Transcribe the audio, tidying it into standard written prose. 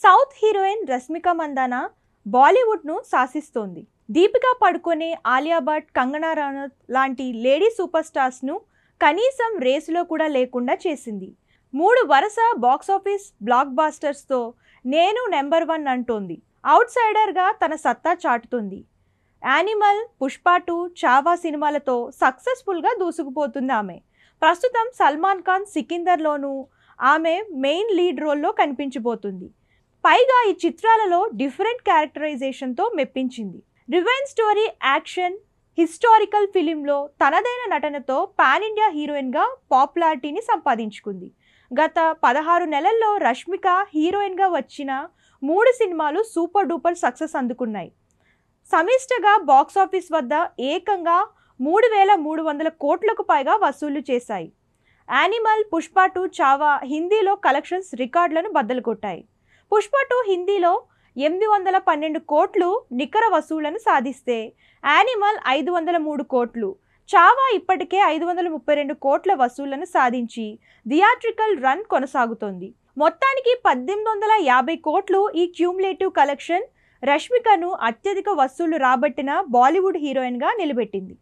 South heroine Rashmika Mandanna బాలీవుడ్ను శాసిస్తోంది. దీపికా పడుకొనే, ఆలియా భట్, కంగనా రనౌత్ లాంటి లేడీ సూపర్ స్టార్స్ను కనీసం రేసులో కూడా లేకుండా చేసింది. 3 వరుస బాక్సాఫీస్ బ్లాక్ బాస్టర్స్తో నేను నెంబర్ 1 అంటోంది. అవుట్ సైడర్గా తన సత్తా చాటుతుంది. యానిమల్, పుష్ప 2, చావా సినిమాలతో సక్సెస్ఫుల్గా దూసుకుపోతుంది ఆమె. ప్రస్తుతం సల్మాన్ ఖాన్ సికిందర్లోనూ ఆమె మెయిన్ లీడ్ రోల్లో కనిపించబోతుంది. పైగా ఈ చిత్రాలలో డిఫరెంట్ క్యారెక్టరైజేషన్తో మెప్పించింది. రివెంజ్ స్టోరీ, యాక్షన్, హిస్టారికల్ ఫిలింలో తనదైన నటనతో పాన్ ఇండియా హీరోయిన్గా పాపులారిటీని సంపాదించుకుంది. గత 16 నెలల్లో రష్మిక హీరోయిన్గా వచ్చిన 3 సినిమాలు సూపర్ డూపర్ సక్సెస్ అందుకున్నాయి. సమిష్టిగా బాక్సాఫీస్ వద్ద ఏకంగా 3,300 కోట్లకు పైగా వసూళ్లు చేశాయి. యానిమల్, పుష్ప 2, చావా హిందీలో కలెక్షన్స్ రికార్డులను బద్దలు కొట్టాయి. పుష్ప 2 హిందీలో 812 కోట్లు నికర వసూళ్లను సాధిస్తే యానిమల్ 503 కోట్లు, చావా ఇప్పటికే 532 కోట్ల వసూళ్లను సాధించి థియేట్రికల్ రన్ కొనసాగుతోంది. మొత్తానికి 1850 కోట్లు ఈ క్యూములేటివ్ కలెక్షన్ రష్మికను అత్యధిక వసూళ్లు రాబట్టిన బాలీవుడ్ హీరోయిన్గా నిలబెట్టింది.